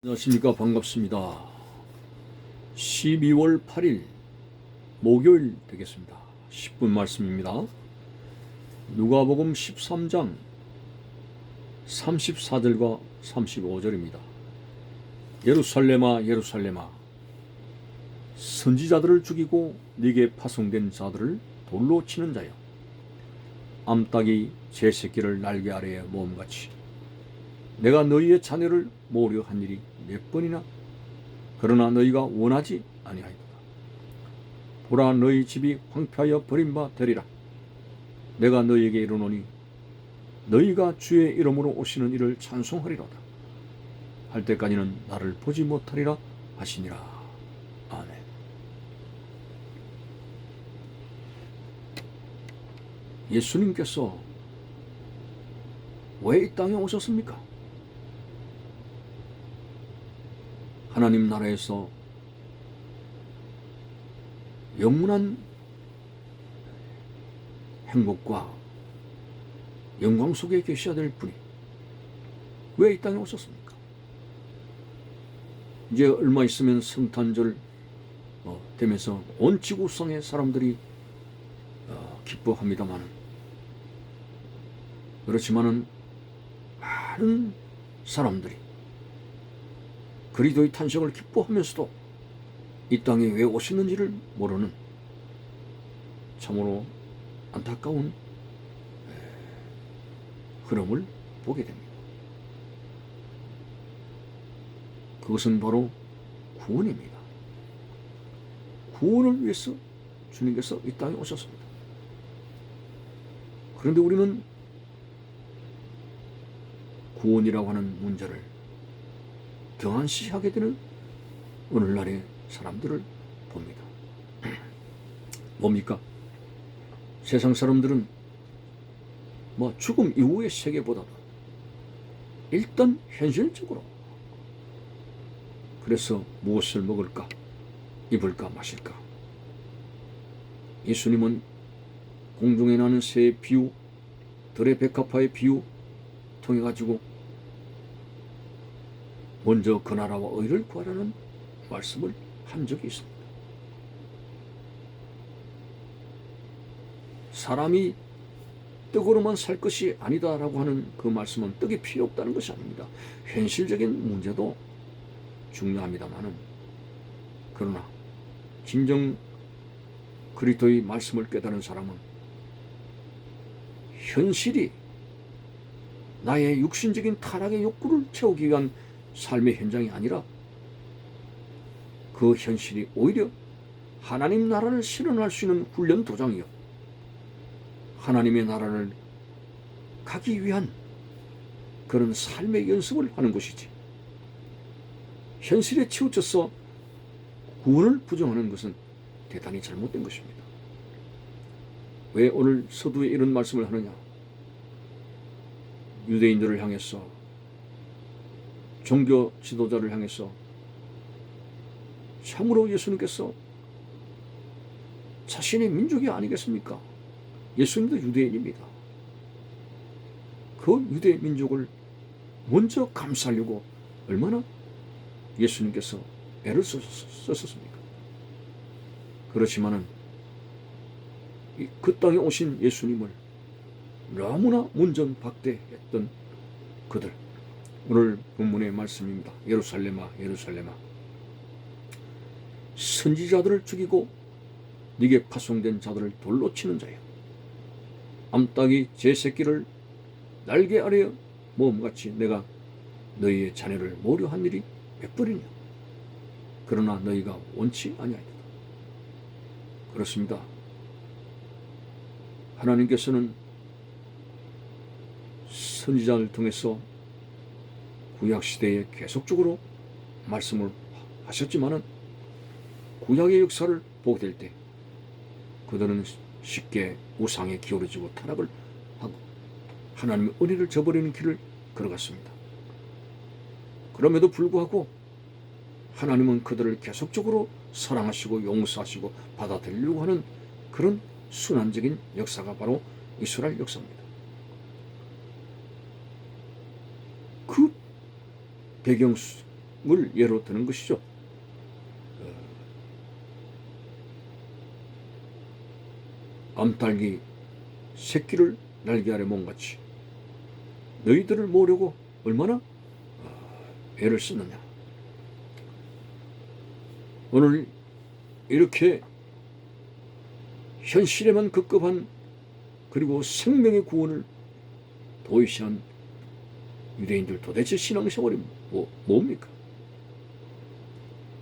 안녕하십니까. 반갑습니다. 12월 8일 목요일 되겠습니다. 10분 말씀입니다. 누가복음 13장 34절과 35절입니다. 예루살렘아 예루살렘아 선지자들을 죽이고 네게 파송된 자들을 돌로 치는 자여, 암탉이 제 새끼를 날개 아래에 모음같이 내가 너희의 자녀를 모으려 한 일이 몇 번이나, 그러나 너희가 원하지 아니하였도다. 보라, 너희 집이 황폐하여 버림바 되리라. 내가 너희에게 이르노니 너희가 주의 이름으로 오시는 이를 찬송하리로다. 할 때까지는 나를 보지 못하리라 하시니라. 아멘. 예수님께서 왜 이 땅에 오셨습니까? 하나님 나라에서 영원한 행복과 영광 속에 계셔야 될 분이 왜 이 땅에 오셨습니까? 이제 얼마 있으면 성탄절 되면서 온 지구상의 사람들이 기뻐합니다만, 그렇지만은 많은 사람들이 그리스도의 탄생을 기뻐하면서도 이 땅에 왜 오시는지를 모르는 참으로 안타까운 흐름을 보게 됩니다. 그것은 바로 구원입니다. 구원을 위해서 주님께서 이 땅에 오셨습니다. 그런데 우리는 구원이라고 하는 문제를 등한시하게 되는 오늘날의 사람들을 봅니다. 뭡니까? 세상 사람들은 죽음 이후의 세계보다도 일단 현실적으로, 그래서 무엇을 먹을까, 입을까, 마실까. 예수님은 공중에 나는 새의 비유, 들의 백합화의 비유 통해 가지고 먼저 그 나라와 의를 구하라는 말씀을 한 적이 있습니다. 사람이 떡으로만 살 것이 아니다라고 하는 그 말씀은 떡이 필요 없다는 것이 아닙니다. 현실적인 문제도 중요합니다만은, 그러나 진정 그리스도의 말씀을 깨달은 사람은 현실이 나의 육신적인 타락의 욕구를 채우기 위한 삶의 현장이 아니라 그 현실이 오히려 하나님 나라를 실현할 수 있는 훈련 도장이요, 하나님의 나라를 가기 위한 그런 삶의 연습을 하는 것이지, 현실에 치우쳐서 구원을 부정하는 것은 대단히 잘못된 것입니다. 왜 오늘 서두에 이런 말씀을 하느냐? 유대인들을 향해서, 종교 지도자를 향해서 참으로 예수님께서 자신의 민족이 아니겠습니까? 예수님도 유대인입니다. 그 유대 민족을 먼저 감싸려고 얼마나 예수님께서 애를 썼습니까? 그렇지만은 그 땅에 오신 예수님을 너무나 문전박대했던 그들, 오늘 본문의 말씀입니다. 예루살렘아 예루살렘아 선지자들을 죽이고 네게 파송된 자들을 돌로 치는 자여, 암탉이 제 새끼를 날개 아래에 모음같이 내가 너희의 자녀를 모으려 한 일이 몇 번이냐. 그러나 너희가 원치 아니하리라. 그렇습니다. 하나님께서는 선지자를 통해서 구약시대에 계속적으로 말씀을 하셨지만은 구약의 역사를 보게 될 때 그들은 쉽게 우상에 기울어지고 타락을 하고 하나님의 은혜를 저버리는 길을 걸어갔습니다. 그럼에도 불구하고 하나님은 그들을 계속적으로 사랑하시고 용서하시고 받아들이려고 하는 그런 순환적인 역사가 바로 이스라엘 역사입니다. 그 배경 성경을 예로 드는 것이죠. 암탉이 새끼를 날개 아래 몸같이 너희들을 모으려고 얼마나 애를 쓰느냐. 오늘 이렇게 현실에만 급급한 그리고 생명의 구원을 도외시한 유대인들, 도대체 신앙생활이 뭡니까?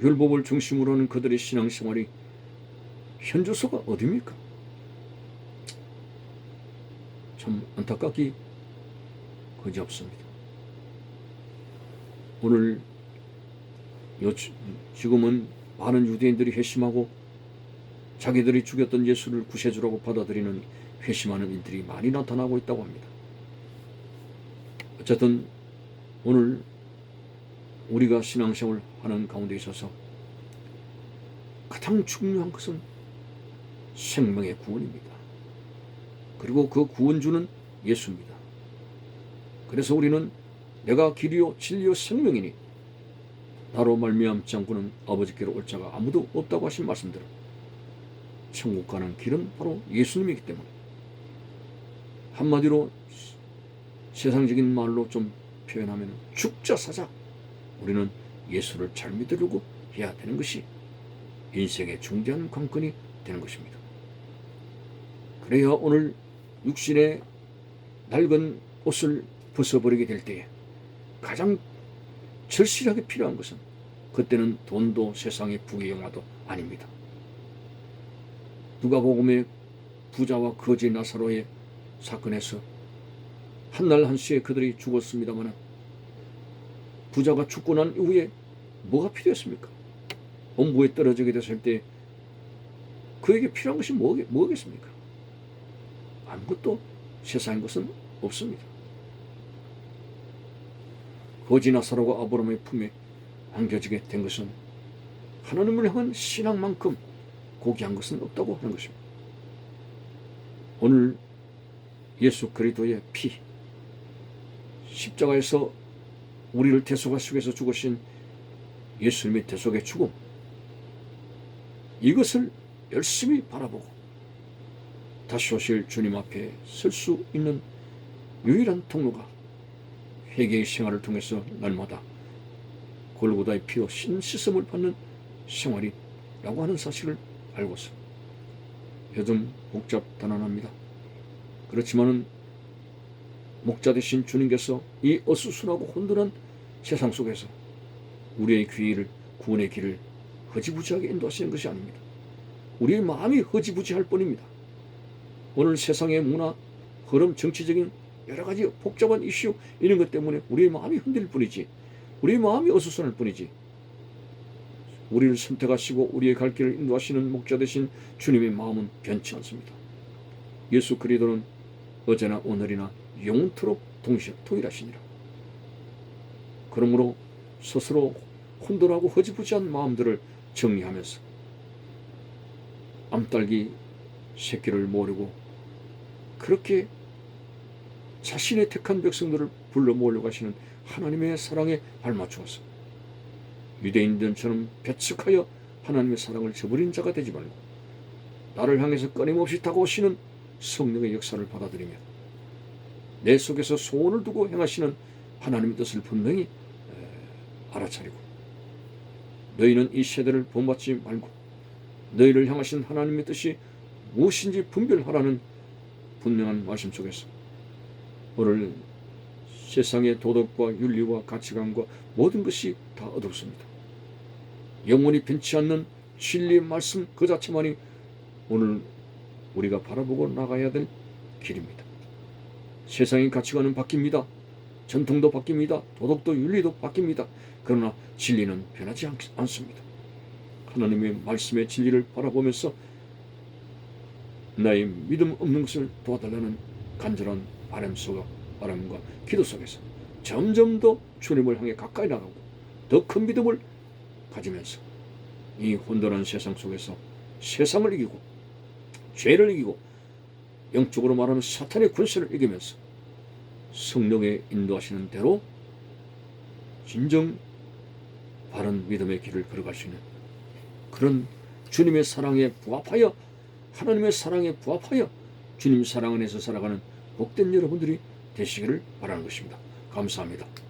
율법을 중심으로 하는 그들의 신앙생활이 현주소가 어디입니까? 참 안타깝기 그지없습니다. 오늘 지금은 많은 유대인들이 회심하고 자기들이 죽였던 예수를 구세주라고 받아들이는 회심하는 일들이 많이 나타나고 있다고 합니다. 어쨌든 오늘 우리가 신앙생활을 하는 가운데 있어서 가장 중요한 것은 생명의 구원입니다. 그리고 그 구원주는 예수입니다. 그래서 우리는 내가 길이요 진리요 생명이니 나로 말미암지 않고는 아버지께로 올 자가 아무도 없다고 하신 말씀대로 천국 가는 길은 바로 예수님이기 때문에, 한마디로 세상적인 말로 좀 표현하면 죽자 사자 우리는 예수를 잘 믿으려고 해야 되는 것이 인생의 중대한 관건이 되는 것입니다. 그래야 오늘 육신의 낡은 옷을 벗어버리게 될 때에 가장 절실하게 필요한 것은 그때는 돈도 세상의 부귀 영화도 아닙니다. 누가복음의 부자와 거지 나사로의 사건에서 한날 한시에 그들이 죽었습니다만 부자가 죽고 난 이후에 뭐가 필요했습니까? 엄부에 떨어지게 됐을 때 그에게 필요한 것이 뭐겠습니까? 아무것도 세상인 것은 없습니다. 거지 나사로가 아브라함의 품에 안겨지게 된 것은 하나님을 향한 신앙만큼 고귀한 것은 없다고 하는 것입니다. 오늘 예수 그리스도의 피, 십자가에서 우리를 대속하시기 위해서 죽으신 예수님의 대속의 죽음, 이것을 열심히 바라보고 다시 오실 주님 앞에 설 수 있는 유일한 통로가 회개의 생활을 통해서 날마다 골고다의 피로 신씻음을 받는 생활이라고 하는 사실을 알고서 요즘 복잡단안합니다. 그렇지만은 목자 되신 주님께서 이 어수선하고 혼돈한 세상 속에서 우리의 구원의 길을 허지부지하게 인도하시는 것이 아닙니다. 우리의 마음이 허지부지할 뿐입니다. 오늘 세상의 문화, 흐름, 정치적인 여러 가지 복잡한 이슈 이런 것 때문에 우리의 마음이 흔들릴 뿐이지, 우리의 마음이 어수선할 뿐이지, 우리를 선택하시고 우리의 갈 길을 인도하시는 목자 되신 주님의 마음은 변치 않습니다. 예수 그리스도는 어제나 오늘이나 영원토록 동일하시니라. 그러므로 스스로 혼돈하고 허지부지한 마음들을 정리하면서 암탉이 새끼를 모으려고 그렇게 자신의 택한 백성들을 불러 모으려고 하시는 하나님의 사랑에 발맞추어서 유대인들처럼 배척하여 하나님의 사랑을 저버린 자가 되지 말고 나를 향해서 끊임없이 다가오시는 성령의 역사를 받아들이며 내 속에서 소원을 두고 행하시는 하나님의 뜻을 분명히 알아차리고, 너희는 이 세대를 본받지 말고 너희를 향하신 하나님의 뜻이 무엇인지 분별하라는 분명한 말씀 속에서 오늘 세상의 도덕과 윤리와 가치관과 모든 것이 다 어둡습니다. 영원히 변치 않는 진리의 말씀 그 자체만이 오늘 우리가 바라보고 나가야 될 길입니다. 세상의 가치관은 바뀝니다. 전통도 바뀝니다. 도덕도 윤리도 바뀝니다. 그러나 진리는 변하지 않습니다. 하나님의 말씀의 진리를 바라보면서 나의 믿음 없는 것을 도와달라는 간절한 바람과 기도 속에서 점점 더 주님을 향해 가까이 나가고 더 큰 믿음을 가지면서 이 혼돈한 세상 속에서 세상을 이기고 죄를 이기고 영적으로 말하면 사탄의 권세를 이기면서 성령의 인도하시는 대로 진정 바른 믿음의 길을 걸어갈 수 있는 그런 주님의 사랑에 부합하여 하나님의 사랑에 부합하여 주님 사랑 안에서 살아가는 복된 여러분들이 되시기를 바라는 것입니다. 감사합니다.